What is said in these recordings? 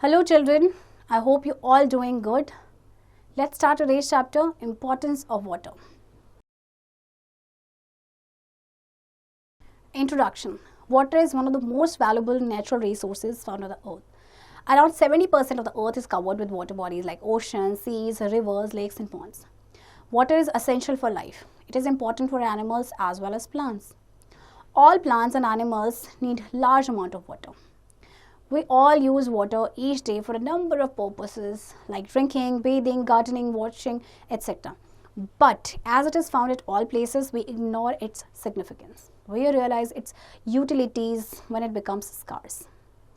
Hello children, I hope you all doing good. Let's start today's chapter, Importance of Water. Introduction. Water is one of the most valuable natural resources found on the earth. Around 70% of the earth is covered with water bodies like oceans, seas, rivers, lakes and ponds. Water is essential for life. It is important for animals as well as plants. All plants and animals need large amount of water. We all use water each day for a number of purposes like drinking, bathing, gardening, washing, etc. But as it is found at all places, we ignore its significance. We realize its utilities when it becomes scarce.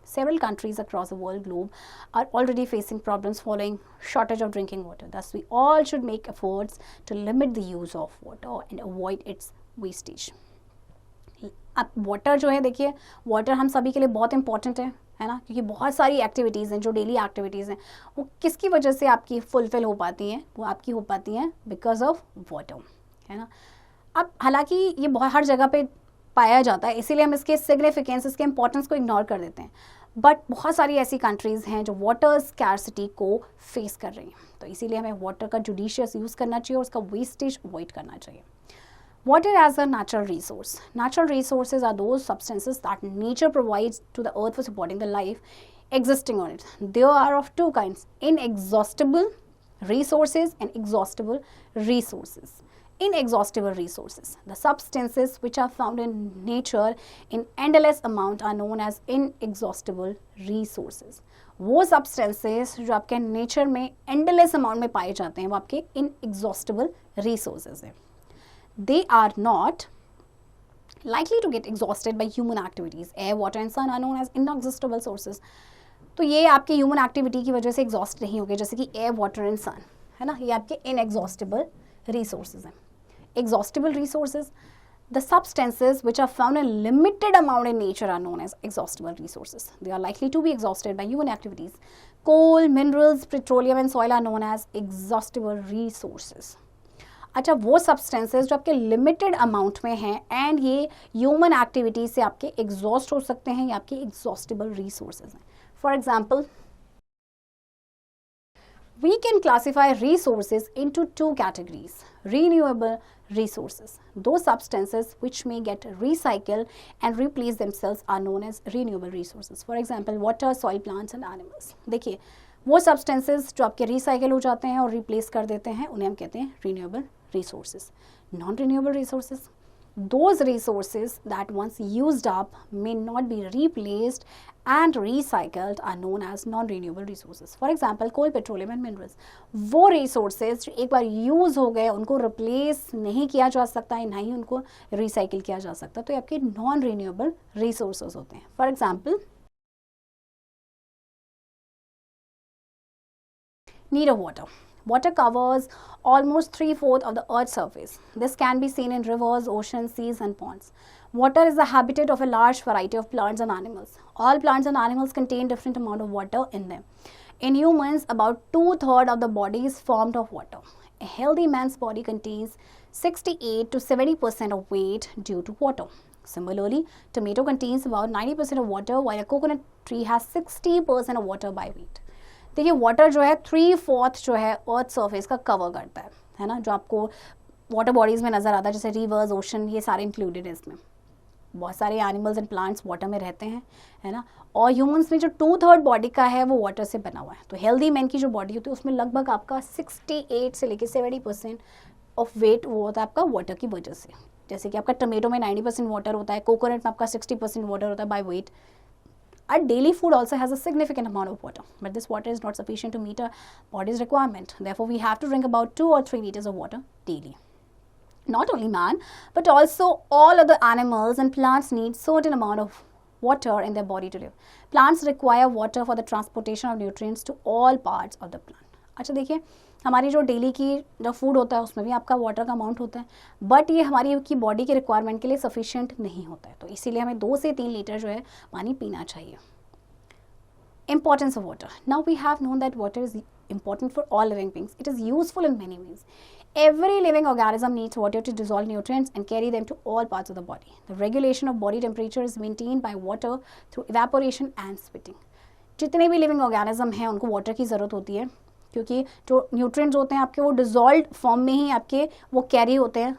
Several countries across the world globe are already facing problems following shortage of drinking water. Thus, we all should make efforts to limit the use of water and avoid its wastage. अब water जो है देखिए water हम सभी के लिए बहुत important है ना, क्योंकि बहुत सारी एक्टिविटीज़ हैं जो डेली एक्टिविटीज़ हैं वो किसकी वजह से आपकी फुलफिल हो पाती हैं, वो आपकी हो पाती हैं बिकॉज ऑफ वाटर, है ना। अब हालांकि ये बहुत हर जगह पे पाया जाता है, इसीलिए हम इसके सिग्निफिकेंस, इसके इंपॉर्टेंस को इग्नोर कर देते हैं, बट बहुत सारी ऐसी कंट्रीज़ हैं जो वाटर स्कैर्सिटी को फेस कर रही हैं, तो इसीलिए हमें वाटर का जुडिशियस यूज़ करना चाहिए और उसका वेस्टेज अवॉइड करना चाहिए. Water as a natural resource. Natural resources are those substances that nature provides to the earth for supporting the life existing on it. There are of two kinds, inexhaustible resources and exhaustible resources. Inexhaustible resources. The substances which are found in nature in endless amount are known as inexhaustible resources. वो substances जो आपके nature में endless amount में पाए जाते हैं वो आपके inexhaustible resources हैं. They are not likely to get exhausted by human activities. Air, water and sun are known as inexhaustible sources. तो ये आपके ह्यूमन एक्टिविटी की वजह से एग्जॉस्ट नहीं होंगे, जैसे कि एयर, वाटर एंड सन, है ना, ये आपके इनएग्जॉस्टिबल रिसोर्सेज हैं. Exhaustible resources, the substances which are found in limited amount in nature are known as exhaustible resources. They are likely to be exhausted by human activities. Coal, minerals, petroleum and soil are known as exhaustible resources. अच्छा, वो substances जो आपके limited amount में हैं and ये human activity से आपके exhaust हो सकते हैं, ये आपके एग्जॉस्टिबल रिसोर्सेज हैं. For example, we can classify resources into two categories. Renewable resources. Those substances which may get recycled and replace themselves are known as renewable resources. For example, water, soil, plants and animals. देखिए, वो substances जो आपके recycle हो जाते हैं और replace कर देते हैं उन्हें हम कहते हैं renewable resources. Non-renewable resources. Those resources that once used up may not be replaced and recycled are known as non-renewable resources. For example, coal, petroleum and minerals. वो resources जो एक बार use हो गए उनको replace नहीं किया जा सकता है, ना ही उनको recycle किया जा सकता, तो ये आपके non-renewable resources होते हैं. For example, need of water. Water covers almost 3/4 of the Earth's surface. This can be seen in rivers, oceans, seas and ponds. Water is the habitat of a large variety of plants and animals. All plants and animals contain different amount of water in them. In humans, about 2/3 of the body is formed of water. A healthy man's body contains 68 to 70% of weight due to water. Similarly, tomato contains about 90% of water, while a coconut tree has 60% of water by weight. देखिए water जो है 3/4 जो है earth surface का cover करता है ना, जो आपको वाटर बॉडीज़ में नज़र आता है, जैसे रिवर्स, ओशन, ये सारे इंक्लूडेड है इसमें. बहुत सारे एनिमल्स एंड प्लांट्स वाटर में रहते हैं, है ना, और ह्यूमंस में जो 2/3 बॉडी का है वो वाटर से बना हुआ है. तो हेल्दी मैन की जो बॉडी होती है उसमें लगभग आपका 68 से लेकर 70% ऑफ वेट वो होता है आपका वाटर की वजह से. जैसे कि आपका टमेटो में 90% वाटर होता है, कोकोनट में आपका 60% वाटर होता है by weight. Our daily food also has a significant amount of water, but this water is not sufficient to meet our body's requirement. Therefore, we have to drink about 2 or 3 liters of water daily. Not only man, but also all other animals and plants need certain amount of water in their body to live. Plants require water for the transportation of nutrients to all parts of the plant. अच्छा देखिए, हमारी जो daily की जो food होता है उसमें भी आपका वाटर का अमाउंट होता है, बट ये हमारी की बॉडी के रिक्वायरमेंट के लिए सफिशिएंट नहीं होता है, तो इसीलिए हमें 2 से 3 लीटर जो है पानी पीना चाहिए. Importance of water. Now we have known that water is important for all living beings. It is useful in many ways. Every living organism needs water to dissolve nutrients and carry them to all parts of the body. The regulation of body temperature is maintained by water through evaporation and sweating. जितने भी living organism हैं उनको water की ज़रूरत होती है, क्योंकि जो न्यूट्रिएंट्स होते हैं आपके वो डिजॉल्व फॉर्म में ही आपके वो कैरी होते हैं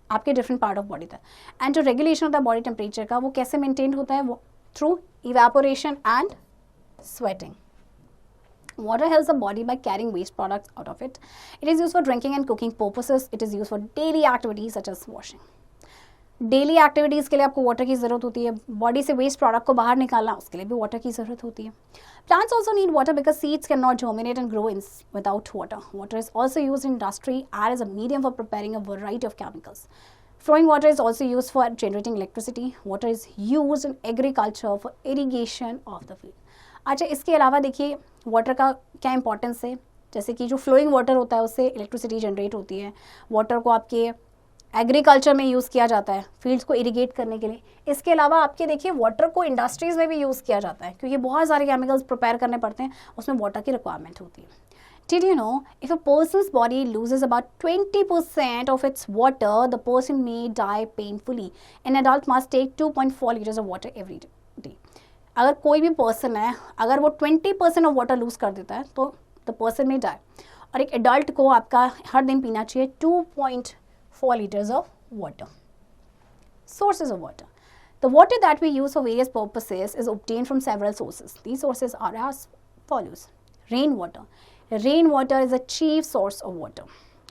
आपके डिफरेंट पार्ट ऑफ बॉडी तक। एंड जो रेगुलेशन होता है बॉडी टेम्परेचर का वो कैसे मेंटेन होता है, वो through evaporation and sweating. Water helps the body by carrying waste products out of it. It is used for drinking and cooking purposes. It is used for daily activities such as washing. Daily activities के लिए आपको water की ज़रूरत होती है, body से waste product को बाहर निकालना उसके लिए भी वाटर की ज़रूरत होती है। Plants also need water because seeds can not germinate and grow in without water. Water is also use in industry and as a medium for preparing a variety of chemicals. Flowing water is also used for generating electricity. Water is used in agriculture for irrigation of the field. अच्छा, इसके अलावा देखिए water का क्या importance है, जैसे कि जो फ्लोइंग वाटर होता है उससे इलेक्ट्रिसिटी जनरेट होती है। वाटर को आपके एग्रीकल्चर में यूज़ किया जाता है फील्ड्स को इरिगेट करने के लिए। इसके अलावा आपके देखिए वाटर को इंडस्ट्रीज़ में भी यूज़ किया जाता है, क्योंकि बहुत सारे केमिकल्स प्रिपेयर करने पड़ते हैं, उसमें वाटर की रिक्वायरमेंट होती है। Did you know if a person's body loses about 20% of its water, the person may die painfully. An adult must take 2.4 liters of water every day. अगर कोई भी पर्सन है, अगर वो 20% ऑफ वाटर लूज कर देता है तो द पर्सन में डाई। और एक एडल्ट को आपका हर दिन पीना चाहिए 2.4 liters of water. Sources of water. The water that we use for various purposes is obtained from several sources. These sources are as follows. Rainwater. Rainwater is a chief source of water.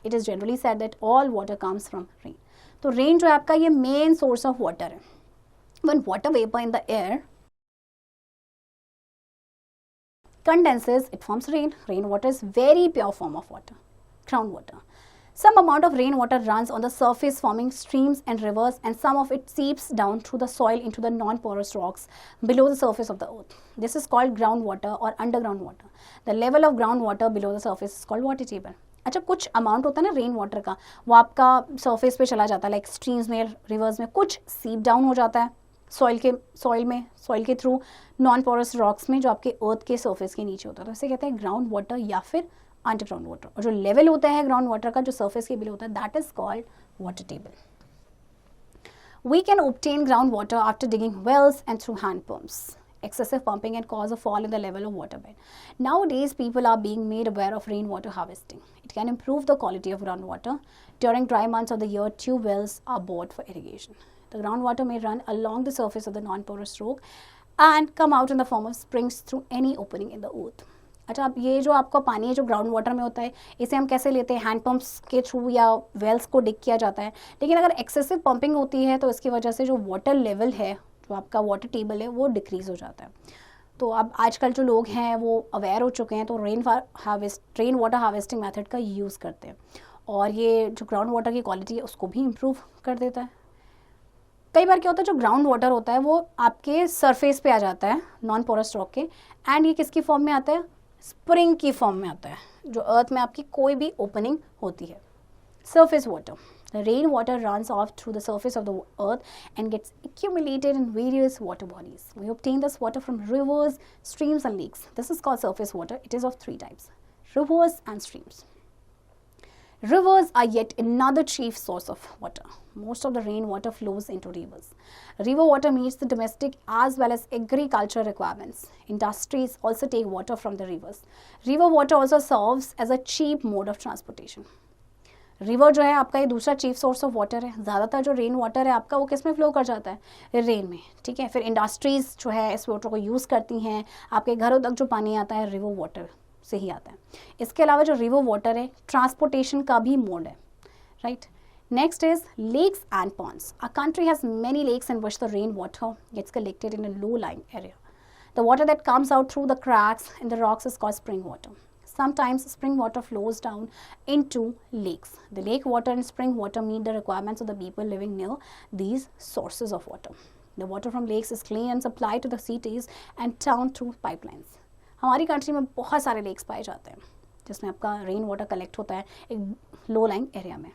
It is generally said that all water comes from rain. तो rain जो है आपका ये main source of water है. When water vapor in the air condenses, it forms rain. Rainwater is very pure form of water. Groundwater. Some amount of rainwater runs on the surface forming streams and rivers, and some of it seeps down through the soil into the non-porous rocks below the surface of the earth. This is called groundwater or underground water. The level of groundwater below the surface is called water table. अच्छा, कुछ amount होता है ना rain water का, वो आपका surface पे चला जाता है, लाइक स्ट्रीम्स में, रिवर्स में, कुछ सीप डाउन हो जाता है सॉइल के थ्रू नॉन पोरस रॉक्स में जो आपके अर्थ के सरफेस के नीचे होता है, तो इसे कहते हैं ग्राउंड वाटर या फिर अंडरग्राउंड वाटर। और जो लेवल होता है ग्राउंड वाटर का, जो सरफेस के बिलो होता है, that is called water table. We can obtain groundwater after digging wells and through hand pumps. Excessive pumping can cause a fall in the level of waterbed. Nowadays, people are being made aware of rainwater harvesting. It can improve the quality of groundwater. During dry months of the year, tube wells are bored for irrigation. The groundwater may run along the surface of the non-porous rock and come out in the form of springs through any opening in the earth. अच्छा, अब ये जो आपका पानी है जो ground water में होता है, इसे हम कैसे लेते हैं, हैंड पंप्स के थ्रू या वेल्स को डिग किया जाता है। लेकिन अगर एक्सेसिव पंपिंग होती है तो इसकी वजह से जो वाटर लेवल है, जो आपका वाटर टेबल है, वो डिक्रीज़ हो जाता है। तो अब आजकल जो लोग हैं वो अवेयर हो चुके हैं, तो रेन वाटर हार्वेस्टिंग मेथड का यूज़ करते हैं, और ये जो ग्राउंड वाटर की क्वालिटी है उसको भी इम्प्रूव कर देता है। कई बार क्या होता है, जो ग्राउंड वाटर होता है वो आपके सरफेस पे आ जाता है नॉन पोरस रॉक के, एंड ये किसकी फॉर्म में आता है, स्प्रिंग की फॉर्म में आता है, जो अर्थ में आपकी कोई भी ओपनिंग होती है। Surface water, the rain water runs off through the surface of the earth and gets accumulated in various water bodies. We obtain this water from rivers, streams and lakes. This is called surface water. It is of three types: rivers and streams. Rivers are yet another chief source of water. Most of the rainwater flows into rivers. River water meets the domestic as well as agricultural requirements. Industries also take water from the rivers. River water also serves as a cheap mode of transportation. River जो है आपका ये दूसरा chief source of water है। ज़्यादातर जो rain water है आपका वो किस में फ्लो कर जाता है, रेन में, ठीक है। फिर इंडस्ट्रीज़ जो है इस वाटर को यूज़ करती हैं, आपके घरों तक जो पानी आता है रिवर वाटर से ही आता है। इसके अलावा जो रिवर वाटर है ट्रांसपोर्टेशन का भी मोड है, right. Next is lakes and ponds. A country has many lakes in which the rain water gets collected in a low lying area. The water that comes out through the cracks in the rocks is called spring water. Sometimes spring water flows down into lakes. The lake water and spring water meet the requirements of the people living near these sources of water. The water from lakes is clean and supplied to the cities and town through pipelines. हमारी country में बहुत सारे lakes पाए जाते हैं जिसमें आपका rain water collect होता है एक लो लाइंग एरिया में।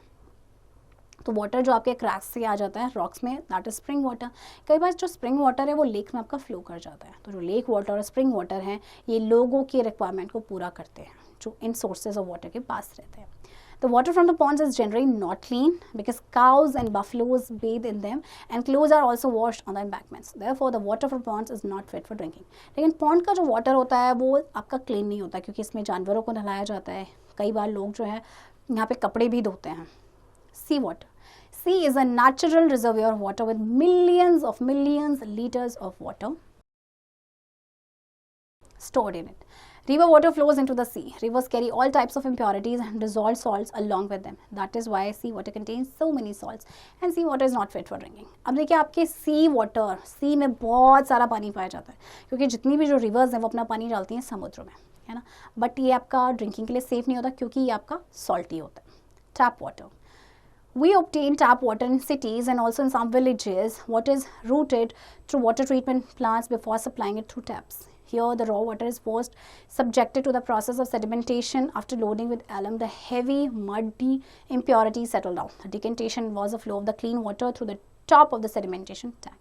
तो वाटर जो आपके क्रैक्स से आ जाता है रॉक्स में, दैट इज स्प्रिंग वाटर। कई बार जो स्प्रिंग वाटर है वो लेक में आपका फ्लो कर जाता है। तो जो लेक वाटर और स्प्रिंग वाटर हैं ये लोगों की रिक्वायरमेंट को पूरा करते हैं जो इन सोर्सेज ऑफ वाटर के पास रहते हैं। The water from the ponds is generally not clean because cows and buffaloes bathe in them and clothes are also washed on the embankments. Therefore, the water from ponds is not fit for drinking. लेकिन pond का जो water होता है वो आपका clean नहीं होता क्योंकि इसमें जानवरों को नहलाया जाता है. कई बार लोग जो है यहाँ पे कपड़े भी धोते हैं. Sea water. Sea is a natural reservoir of water with millions liters of water stored in it. River water flows into the sea. Rivers carry all types of impurities and dissolved salts along with them. That is why sea water contains so many salts and sea water is not fit for drinking. अब देखिए आपके sea water, sea में बहुत सारा पानी पाया जाता है क्योंकि जितनी भी जो rivers हैं वो अपना पानी डालती हैं समुद्र में, है ना. बट ये आपका ड्रिंकिंग के लिए सेफ नहीं होता क्योंकि ये आपका सॉल्टी होता है. Tap water. We obtain tap water in cities and also in some villages. What is routed through water treatment plants before supplying it through taps. Here, the raw water is first subjected to the process of sedimentation. After loading with alum, the heavy, muddy impurities settle down. The decantation involves the flow of the clean water through the top of the sedimentation tank.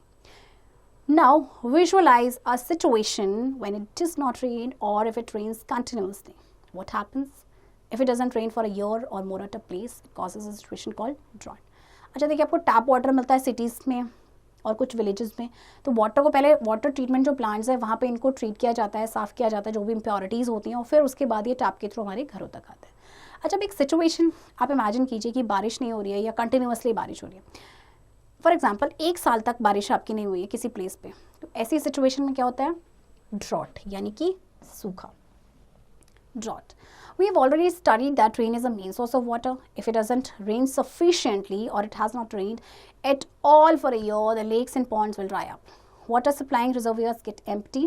Now, visualize a situation when it does not rain or if it rains continuously. What happens? If it doesn't rain for a year or more at a place, it causes a situation called drought. अच्छा देखिए आपको tap water मिलता है cities में और कुछ villages में. तो वाटर को पहले वाटर ट्रीटमेंट जो प्लांट्स है वहाँ पे इनको ट्रीट किया जाता है, साफ़ किया जाता है जो भी इम्प्योरिटीज़ होती हैं और फिर उसके बाद ये टैप के थ्रू हमारे घरों तक आते हैं. अच्छा अब एक सिचुएशन आप इमेजिन कीजिए कि बारिश नहीं हो रही है या कंटिन्यूसली बारिश हो रही है. फॉर एग्जाम्पल 1 साल तक बारिश आपकी नहीं हुई है किसी प्लेस पे. तो ऐसी सिचुएशन में क्या होता है? ड्रॉट यानी कि सूखा. Drought. We have already studied that rain is a main source of water. If it doesn't rain sufficiently or it has not rained at all for a year, the lakes and ponds will dry up. Water supplying reservoirs get empty,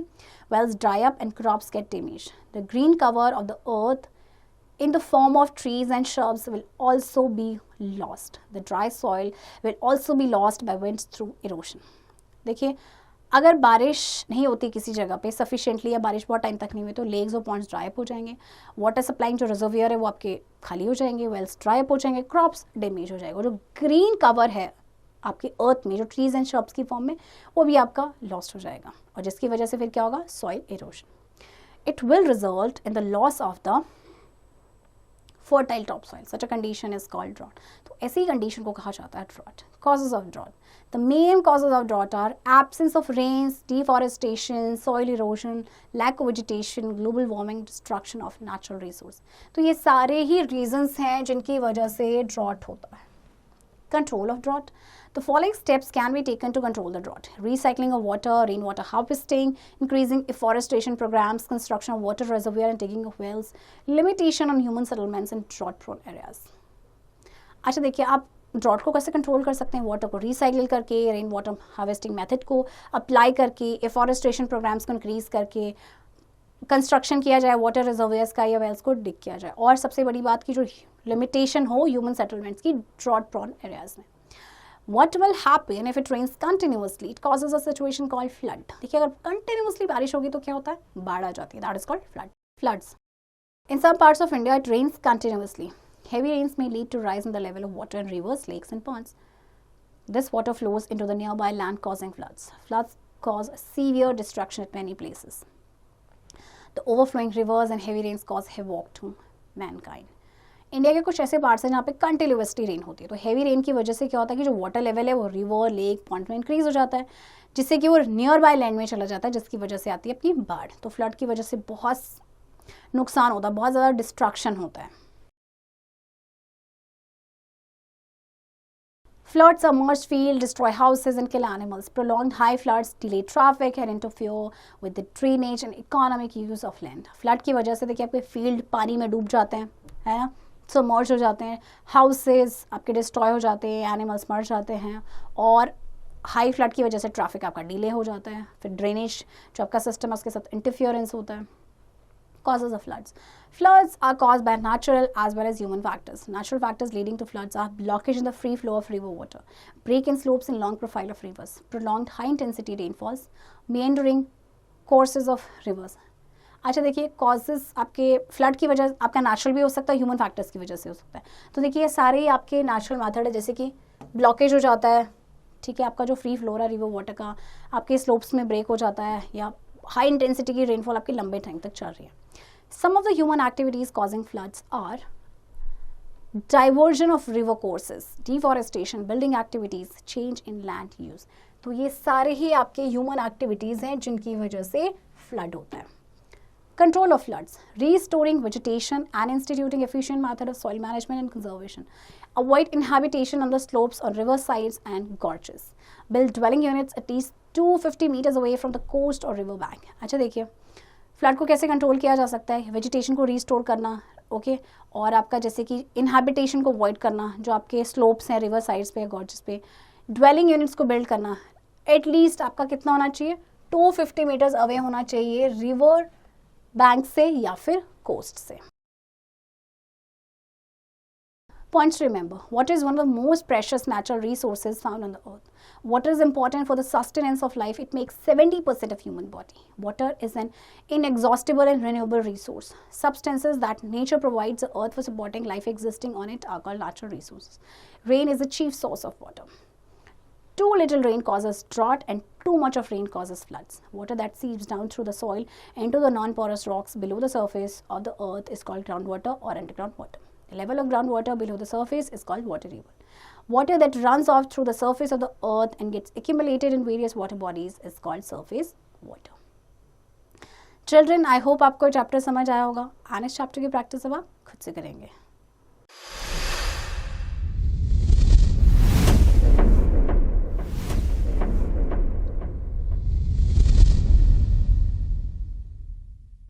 wells dry up and crops get damaged. The green cover of the earth in the form of trees and shrubs will also be lost. The dry soil will also be lost by winds through erosion. देखिए अगर बारिश नहीं होती किसी जगह पे sufficiently या बारिश बहुत टाइम तक नहीं हुई तो लेक्स और पॉन्ड्स ड्राई अप हो जाएंगे. वाटर सप्लाइंग जो रिजर्वियर है वो आपके खाली हो जाएंगे. वेल्स ड्राई अप हो जाएंगे. क्रॉप्स डैमेज हो जाएगा. जो ग्रीन कवर है आपके अर्थ में जो ट्रीज एंड श्रब्स की फॉर्म में वो भी आपका लॉस्ट हो जाएगा और जिसकी वजह से फिर क्या होगा? Soil erosion. It will result in the loss of the fertile topsoil. Such a condition is called drought. तो ऐसी कंडीशन को कहा जाता है drought. Causes of drought. The main causes of drought are absence of rains, deforestation, soil erosion, lack of vegetation, global warming, destruction of natural resource. तो ये सारे ही reasons हैं जिनकी वजह से drought होता है. Control of drought. The following steps can be taken to control the drought. Recycling of water, rainwater harvesting, increasing afforestation programs, construction of water reservoir and digging of wells, limitation on human settlements in drought-prone areas. अच्छा देखिए आप drought को कैसे control कर सकते हैं? Water को recycle करके, रेन वाटर हार्वेस्टिंग मेथड को अप्लाई करके, एफॉरेस्टेशन प्रोग्राम्स को इंक्रीज करके, कंस्ट्रक्शन किया जाए वाटर रिजर्वियर्स का या वेल्स को डिग किया जाए और सबसे बड़ी बात की जो लिमिटेशन हो ह्यूमन सेटलमेंट्स की ड्रॉट प्रोन एरियाज में. What will happen if it rains continuously? It causes a situation called flood. देखिए अगर कंटिन्यूसली बारिश होगी तो क्या होता है? बाढ़ आ जाती है. That is called flood. Floods. In some parts of India, it rains continuously. Heavy rains may lead to rise in the level of water in rivers, lakes, and ponds. This water flows into the nearby land, causing floods. Floods cause severe destruction at many places. The overflowing rivers and heavy rains cause havoc to mankind. India के कुछ ऐसे parts हैं जहाँ पे continuously rain होती है तो heavy rain की वजह से क्या होता है कि जो वाटर लेवल है वो रिवर लेक पॉन्ड में इंक्रीज हो जाता है जिससे कि वो नियर बाय लैंड में चला जाता है जिसकी वजह से आती है अपनी बाढ़. तो फ्लड की वजह से बहुत नुकसान होता है, बहुत ज़्यादा डिस्ट्रक्शन होता है. Floods submerge fields, destroy houses and kill animals. Prolonged high floods delay traffic and interfere with the drainage and economic use of land. Flood की वजह से देखिए आपके फील्ड पानी में डूब जाते हैं, है ना, सबमर्ज हो जाते हैं, हाउसेस आपके डिस्ट्रॉय हो जाते हैं, एनिमल्स मर जाते हैं और हाई फ्लड की वजह से ट्रैफिक आपका डिले हो जाता है. फिर ड्रेनेज जो आपका सिस्टम है उसके साथ इंटरफियरेंस होता है. Causes of floods. Floods are caused by natural as well as human factors. Natural factors leading to floods are blockage in the free flow of river water, break in slopes and long profile of rivers, prolonged high intensity rainfalls, meandering courses of rivers. अच्छा देखिए causes आपके flood की वजह आपका natural भी हो सकता है, ह्यूमन फैक्टर्स की वजह से हो सकता है. तो देखिए ये सारे आपके नेचुरल मेथड है जैसे कि ब्लॉकेज हो जाता है, ठीक है, आपका जो फ्री फ्लो है रिवर वाटर का आपके स्लोप्स में ब्रेक हो जाता है या हाई इंटेंसिटी की रेनफॉल आपकी लंबे टाइम तक चल रही है. Some of the human activities causing floods are diversion of river courses, deforestation, building activities, change in land use. तो ये सारे ही आपके ह्यूमन एक्टिविटीज हैं जिनकी वजह से फ्लड होता है। Control of floods, restoring vegetation and instituting efficient method of soil management and conservation. Avoid inhabitation on the slopes on river sides and gorges. Build dwelling units at least 250 meters away from the coast or river bank. अच्छा देखिए, flood को कैसे control किया जा सकता है? Vegetation को restore करना, ओके, और आपका जैसे कि इनहैबिटेशन को अवॉइड करना जो आपके स्लोप्स हैं रिवर साइड्स पे, गॉर्जेस पे, ड्वेलिंग यूनिट्स को बिल्ड करना। एटलीस्ट आपका कितना होना चाहिए? 250 मीटर्स अवे होना चाहिए रिवर बैंक से या फिर कोस्ट से। Points to remember. Water is one of the most precious natural resources found on the earth. Water is important for the sustenance of life. It makes 70% of human body. Water is an inexhaustible and renewable resource. Substances that nature provides the earth for supporting life existing on it are called natural resources. Rain is the chief source of water. Too little rain causes drought and too much of rain causes floods. Water that seeps down through the soil into the non-porous rocks below the surface of the earth is called groundwater or underground water. The level of groundwater below the surface is called water table. Water that runs off through the surface of the earth and gets accumulated in various water bodies is called surface water. Children, I hope आपको chapter समझ आया होगा। आने chapter की practice अब आप खुद से करेंगे।